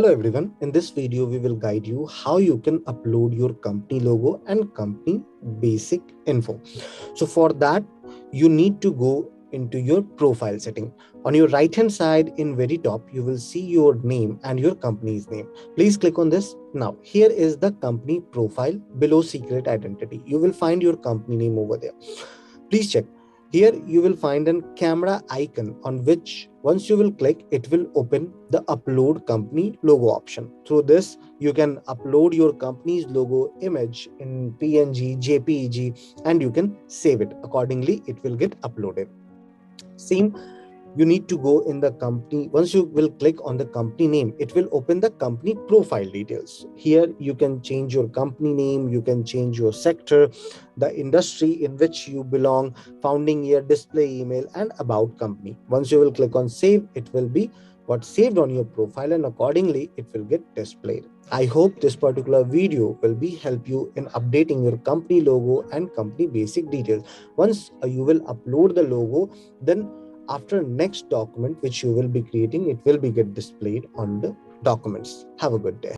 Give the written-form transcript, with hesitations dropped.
Hello everyone, in this video we will guide you how you can upload your company logo and company basic info. So for that you need to go into your profile setting. On your right hand side in very top you will see your name and your company's name. Please click on this. Now here is the company profile below secret identity. You will find your company name over there. Please check. Here you will find a camera icon on which once you will click, it will open the upload company logo option. Through this, you can upload your company's logo image in PNG, JPEG, and you can save it. Accordingly, it will get uploaded. Same, you need to go in the company. Once you will click on the company name, it will open the company profile details. Here you can change your company name, you can change your sector, the industry in which you belong, founding year, display email, and about company. Once you will click on save, it will be got saved on your profile, and accordingly it will get displayed. I hope this particular video will be help you in updating your company logo and company basic details. Once you will upload the logo, then after next document which you will be creating, it will be get displayed on the documents. Have a good day.